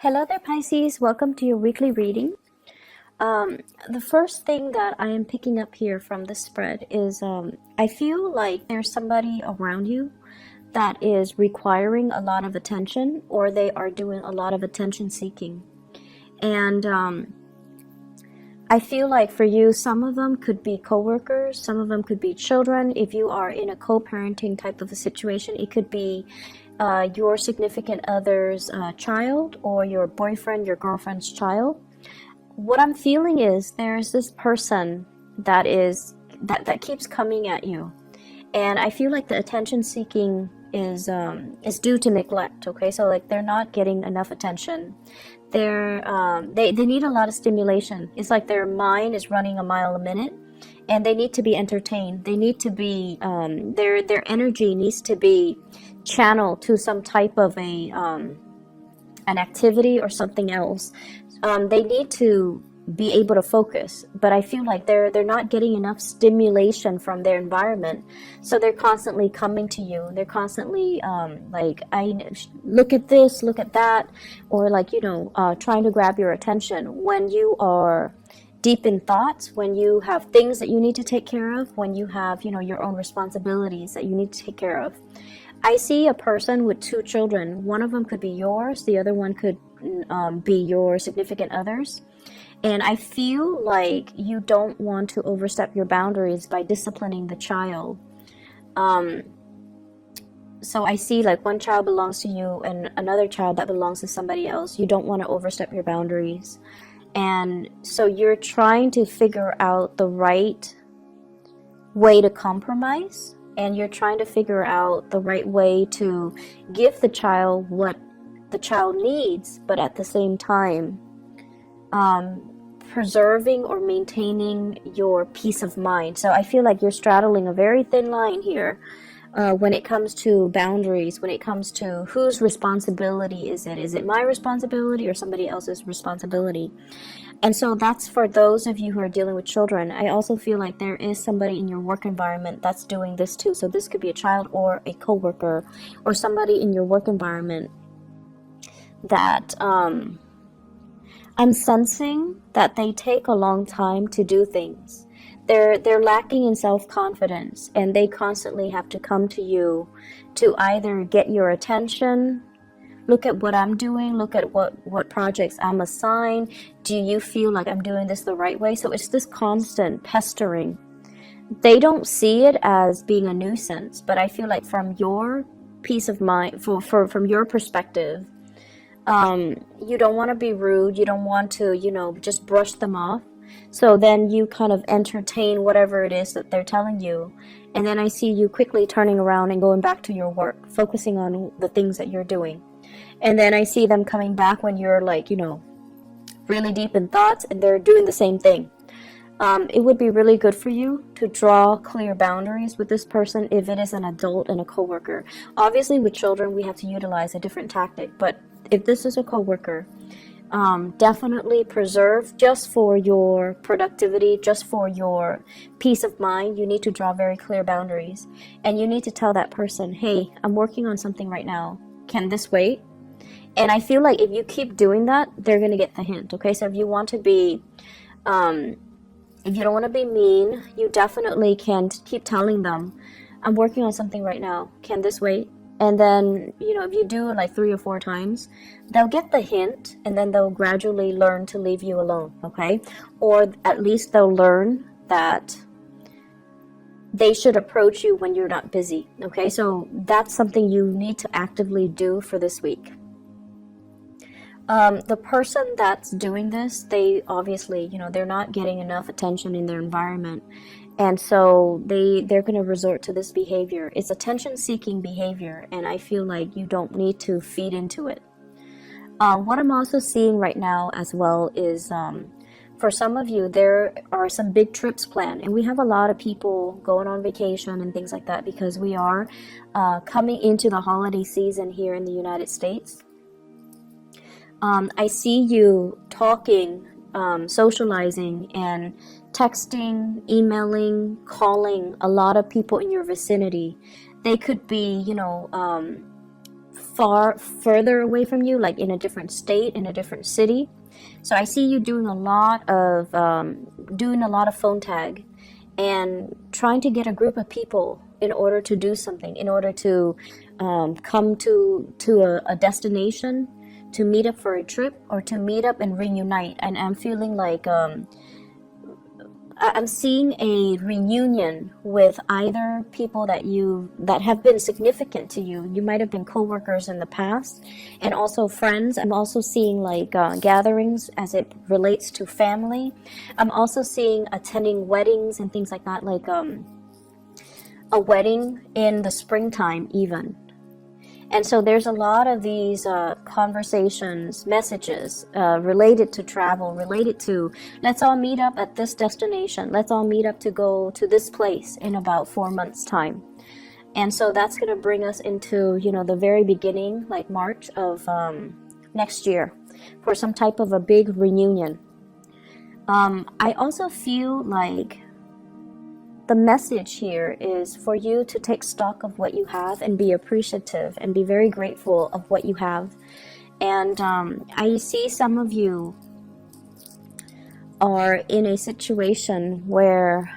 Hello there, Pisces. Welcome to your weekly reading. The first thing that I am picking up here from the spread is I feel like there's somebody around you that is requiring a lot of attention, or they are doing a lot of attention seeking. And I feel like for you, some of them could be coworkers, some of them could be children. If you are in a co-parenting type of a situation, it could be your significant other's child, or your boyfriend, your girlfriend's child. What I'm feeling is there's this person that keeps coming at you, and I feel like the attention seeking is due to neglect. Okay, so like they're not getting enough attention. They need a lot of stimulation. It's like their mind is running a mile a minute, and they need to be entertained. They need to be their energy needs to be channeled to some type of an activity or something else. They need to be able to focus, but I feel like they're not getting enough stimulation from their environment, so they're constantly coming to you. They're constantly I look at this, look at that, or trying to grab your attention when you are deep in thoughts, when you have things that you need to take care of, when you have your own responsibilities that you need to take care of. I see a person with two children. One of them could be yours, the other one could be your significant other's. And I feel like you don't want to overstep your boundaries by disciplining the child. So I see like one child belongs to you and another child that belongs to somebody else. You don't want to overstep your boundaries. And so you're trying to figure out the right way to compromise, and you're trying to figure out the right way to give the child what the child needs, but at the same time preserving or maintaining your peace of mind. So I feel like you're straddling a very thin line here when it comes to boundaries, when it comes to whose responsibility is it? Is it my responsibility or somebody else's responsibility? And so that's for those of you who are dealing with children. I also feel like there is somebody in your work environment that's doing this too. So this could be a child or a coworker or somebody in your work environment that I'm sensing that they take a long time to do things. They're lacking in self-confidence, and they constantly have to come to you to either get your attention. Look at what I'm doing. Look at what projects I'm assigned. Do you feel like I'm doing this the right way? So it's this constant pestering. They don't see it as being a nuisance, but I feel like from your peace of mind, from your perspective, you don't want to be rude. You don't want to, just brush them off. So then you kind of entertain whatever it is that they're telling you. And then I see you quickly turning around and going back to your work, focusing on the things that you're doing. And then I see them coming back when you're really deep in thoughts, and they're doing the same thing. It would be really good for you to draw clear boundaries with this person if it is an adult and a coworker. Obviously, with children, we have to utilize a different tactic, but if this is a coworker, definitely preserve, just for your productivity, just for your peace of mind. You need to draw very clear boundaries, and you need to tell that person, hey, I'm working on something right now. Can this wait? And I feel like if you keep doing that, they're going to get the hint. Okay, so if you want to be if you don't want to be mean, you definitely can keep telling them, I'm working on something right now. Can this wait? And then, if you do it like 3 or 4 times, they'll get the hint, and then they'll gradually learn to leave you alone, okay? Or at least they'll learn that they should approach you when you're not busy, okay? So that's something you need to actively do for this week. The person that's doing this, they obviously, they're not getting enough attention in their environment. And so they're going to resort to this behavior. It's attention-seeking behavior, and I feel like you don't need to feed into it. What I'm also seeing right now as well is for some of you, there are some big trips planned, and we have a lot of people going on vacation and things like that because we are coming into the holiday season here in the United States. I see you talking, socializing, and texting, emailing, calling a lot of people in your vicinity. They could be, further away from you, like in a different state, in a different city. So I see you doing a lot of phone tag and trying to get a group of people in order to do something, in order to come to a destination, to meet up for a trip, or to meet up and reunite. And I'm feeling like I'm seeing a reunion with either people that have been significant to you. You might have been co-workers in the past, and also friends. I'm also seeing like gatherings as it relates to family. I'm also seeing attending weddings and things like that, like a wedding in the springtime even. And so there's a lot of these conversations, messages related to travel, related to, let's all meet up at this destination. Let's all meet up to go to this place in about 4 months' time. And so that's going to bring us into, the very beginning, like March of next year, for some type of a big reunion. I also feel like the message here is for you to take stock of what you have and be appreciative and be very grateful of what you have. And I see some of you are in a situation where,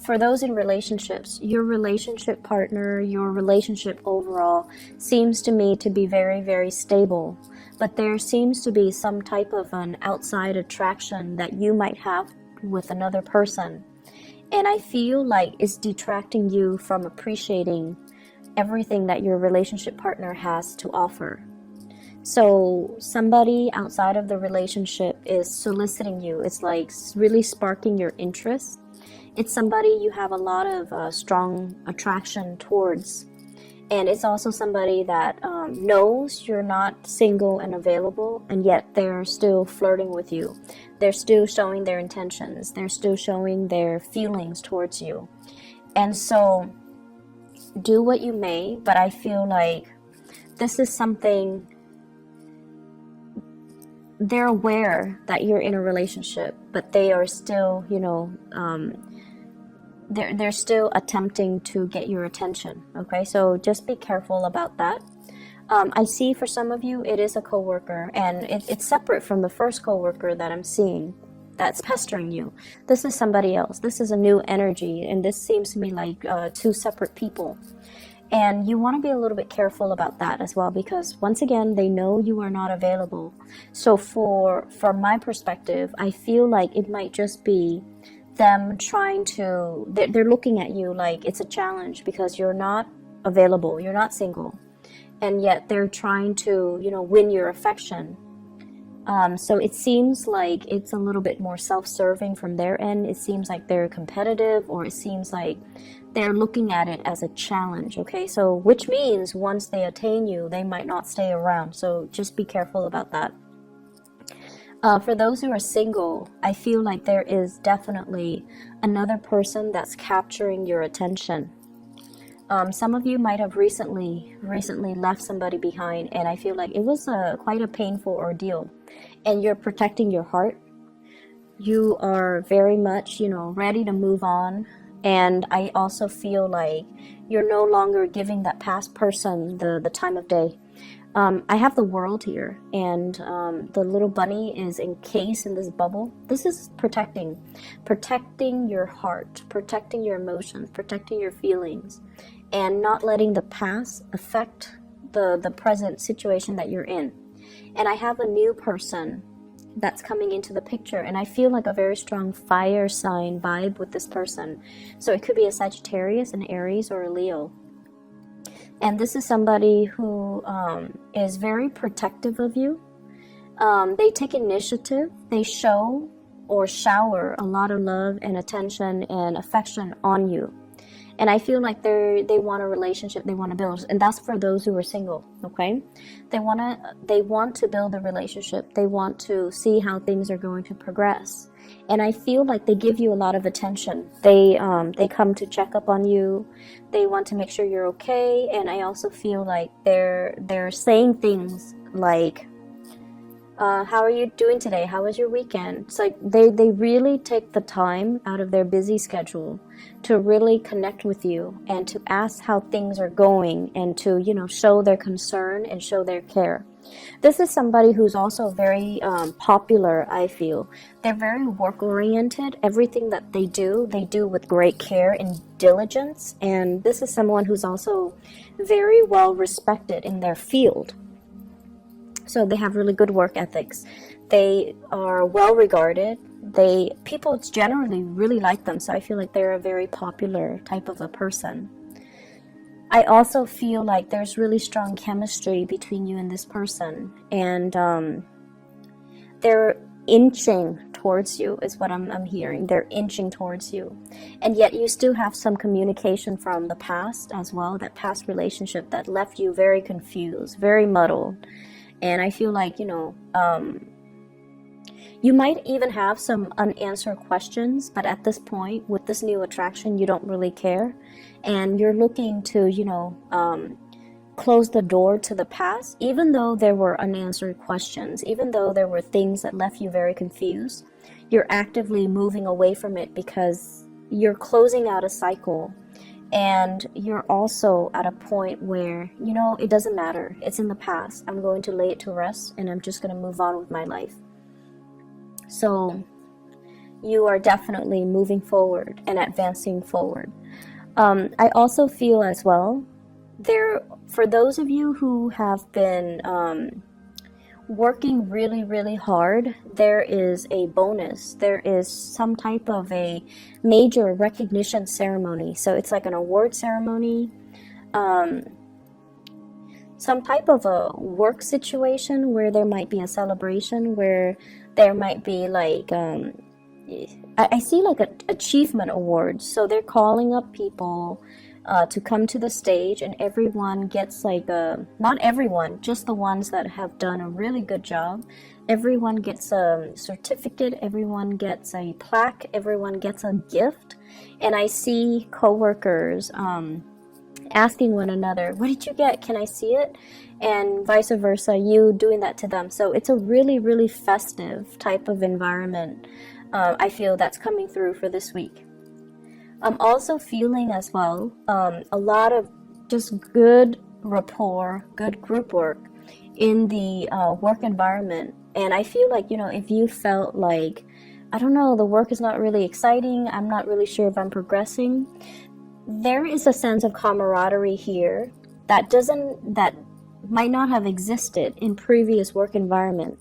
for those in relationships, your relationship partner, your relationship overall seems to me to be very, very stable. But there seems to be some type of an outside attraction that you might have with another person, and I feel like it's detracting you from appreciating everything that your relationship partner has to offer. So somebody outside of the relationship is soliciting you. It's like really sparking your interest. It's somebody you have a lot of strong attraction towards, and it's also somebody that knows you're not single and available, and yet they're still flirting with you. They're still showing their intentions. They're still showing their feelings towards you. And so do what you may, but I feel like this is something, they're aware that you're in a relationship, but they are still, they're still attempting to get your attention. Okay, so just be careful about that. I see for some of you it is a coworker, and it's separate from the first coworker that I'm seeing that's pestering you. This is somebody else. This is a new energy, and this seems to me like two separate people. And you want to be a little bit careful about that as well, because once again, they know you are not available. So from my perspective, I feel like it might just be them trying to, they're looking at you like it's a challenge because you're not available, you're not single, and yet they're trying to, win your affection. So it seems like it's a little bit more self-serving from their end. It seems like they're competitive, or it seems like they're looking at it as a challenge. Okay, so which means once they attain you, they might not stay around. So just be careful about that. For those who are single, I feel like there is definitely another person that's capturing your attention. Some of you might have recently left somebody behind, and I feel like it was quite a painful ordeal, and you're protecting your heart. You are very much, ready to move on, and I also feel like you're no longer giving that past person the time of day. I have the world here, and the little bunny is encased in this bubble. This is protecting your heart, protecting your emotions, protecting your feelings, and not letting the past affect the present situation that you're in. And I have a new person that's coming into the picture, and I feel like a very strong fire sign vibe with this person. So it could be a Sagittarius, an Aries, or a Leo. And this is somebody who is very protective of you. They take initiative. They show or shower a lot of love and attention and affection on you. And I feel like they want a relationship, they want to build, and that's for those who are single. Okay, they want to build a relationship. They want to see how things are going to progress. And I feel like they give you a lot of attention. They come to check up on you. They want to make sure you're okay. And I also feel like they're saying things like, How are you doing today? How was your weekend? It's like they really take the time out of their busy schedule to really connect with you and to ask how things are going and to, show their concern and show their care. This is somebody who's also very popular, I feel. They're very work-oriented. Everything that they do with great care and diligence. And this is someone who's also very well respected in their field. So they have really good work ethics. They are well regarded. People generally really like them. So I feel like they're a very popular type of a person. I also feel like there's really strong chemistry between you and this person. And they're inching towards you is what I'm hearing. They're inching towards you. And yet you still have some communication from the past as well. That past relationship that left you very confused, very muddled. And I feel like, you might even have some unanswered questions, but at this point, with this new attraction, you don't really care. And you're looking to, close the door to the past, even though there were unanswered questions, even though there were things that left you very confused. You're actively moving away from it because you're closing out a cycle. And you're also at a point where, it doesn't matter. It's in the past. I'm going to lay it to rest and I'm just going to move on with my life. So you are definitely moving forward and advancing forward. I also feel as well, for those of you who have been working really, really hard, there is a bonus. There is some type of a major recognition ceremony. So it's like an award ceremony, some type of a work situation where there might be a celebration, where there might be like, I see like achievement awards. So they're calling up people to come to the stage, and everyone gets like not everyone, just the ones that have done a really good job. Everyone gets a certificate, everyone gets a plaque, everyone gets a gift. And I see coworkers asking one another, what did you get? Can I see it? And vice versa, you doing that to them. So it's a really, really festive type of environment. I feel that's coming through for this week. I'm also feeling as well a lot of just good rapport, good group work in the work environment. And I feel like, if you felt like, I don't know, the work is not really exciting, I'm not really sure if I'm progressing, there is a sense of camaraderie here that might not have existed in previous work environment.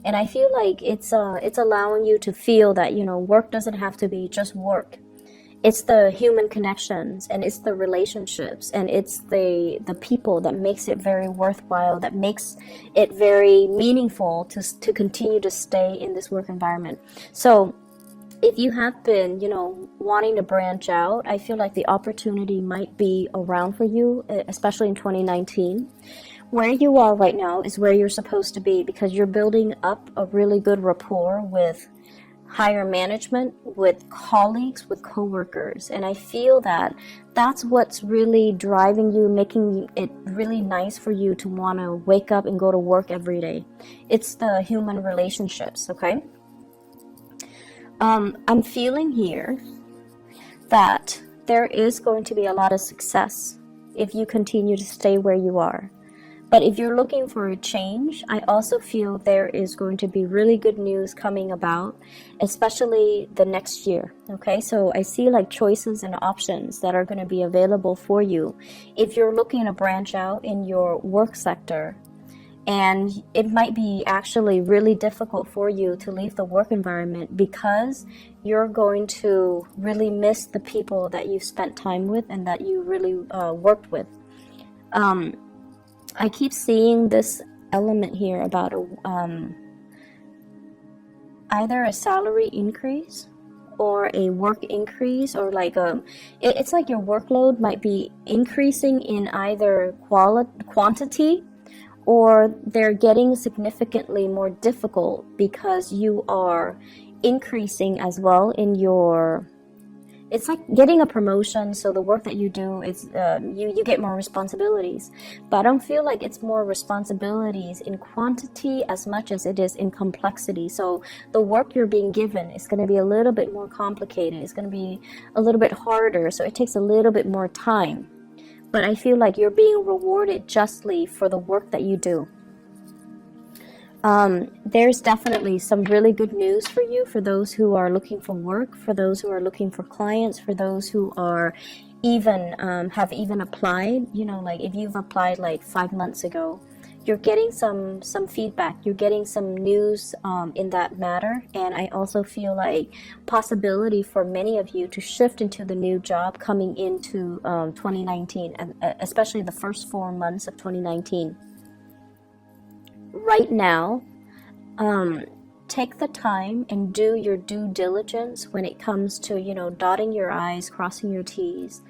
And I feel like it's allowing you to feel that, work doesn't have to be just work. It's the human connections, and it's the relationships, and it's the people that makes it very worthwhile, that makes it very meaningful to continue to stay in this work environment. So if you have been, wanting to branch out, I feel like the opportunity might be around for you, especially in 2019. Where you are right now is where you're supposed to be, because you're building up a really good rapport with higher management, with colleagues, with coworkers. And I feel that that's what's really driving you, making it really nice for you to want to wake up and go to work every day. It's the human relationships, okay? I'm feeling here that there is going to be a lot of success if you continue to stay where you are. But if you're looking for a change, I also feel there is going to be really good news coming about, especially the next year. Okay, so I see like choices and options that are going to be available for you if you're looking to branch out in your work sector. And it might be actually really difficult for you to leave the work environment because you're going to really miss the people that you spent time with and that you really worked with. I keep seeing this element here about either a salary increase or a work increase, or like it's like your workload might be increasing in either quantity, or they're getting significantly more difficult because you are increasing as well in your it's like getting a promotion. So the work that you do is you get more responsibilities, but I don't feel like it's more responsibilities in quantity as much as it is in complexity. So the work you're being given is going to be a little bit more complicated. It's going to be a little bit harder. So it takes a little bit more time, but I feel like you're being rewarded justly for the work that you do. There's definitely some really good news for you, for those who are looking for work, for those who are looking for clients, for those who are even have even applied. You know, like if you've applied like 5 months ago, you're getting some feedback, you're getting some news in that matter. And I also feel like possibility for many of you to shift into the new job coming into 2019, and especially the first 4 months of 2019. Right now, take the time and do your due diligence when it comes to, you know, dotting your I's, crossing your T's,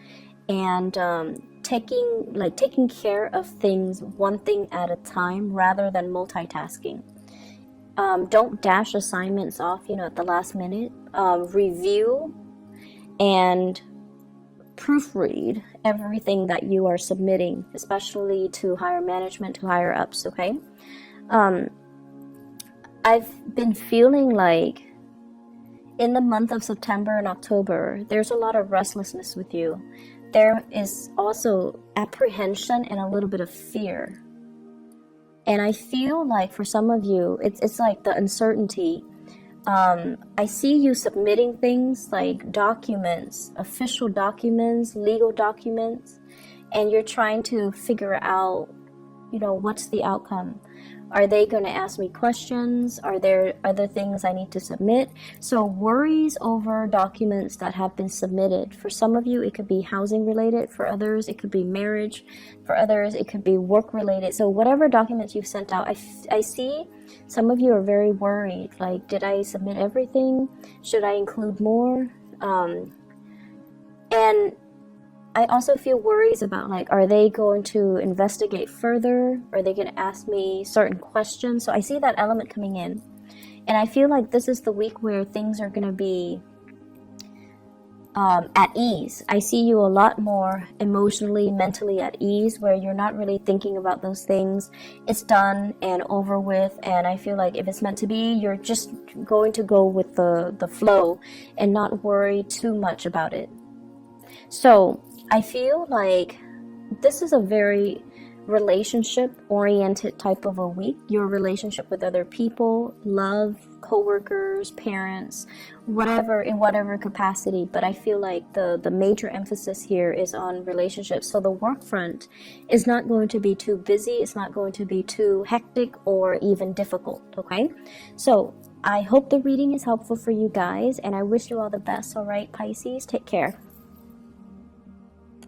and taking care of things one thing at a time rather than multitasking. Don't dash assignments off, you know, at the last minute. Review and proofread everything that you are submitting, especially to higher management, to higher ups, okay? I've been feeling like in the month of September and October, there's a lot of restlessness with you. There is also apprehension and a little bit of fear. And I feel like for some of you, it's like the uncertainty. I see you submitting things like documents, official documents, legal documents, and you're trying to figure out, you know, what's the outcome. Are they going to ask me questions? Are there other things I need to submit? So worries over documents that have been submitted. For some of you, it could be housing related. For others, it could be marriage. For others, it could be work related. So whatever documents you've sent out, I see some of you are very worried. Like, did I submit everything? Should I include more? And I also feel worries about, like, are they going to investigate further? Are they going to ask me certain questions? So I see that element coming in. And I feel like this is the week where things are going to be at ease. I see you a lot more emotionally, mentally at ease, where you're not really thinking about those things. It's done and over with. And I feel like if it's meant to be, you're just going to go with the flow and not worry too much about it. So I feel like this is a very relationship-oriented type of a week. Your relationship with other people, love, co-workers, parents, whatever, in whatever capacity. But I feel like the major emphasis here is on relationships. So the work front is not going to be too busy. It's not going to be too hectic or even difficult, okay? So I hope the reading is helpful for you guys, and I wish you all the best, all right, Pisces? Take care.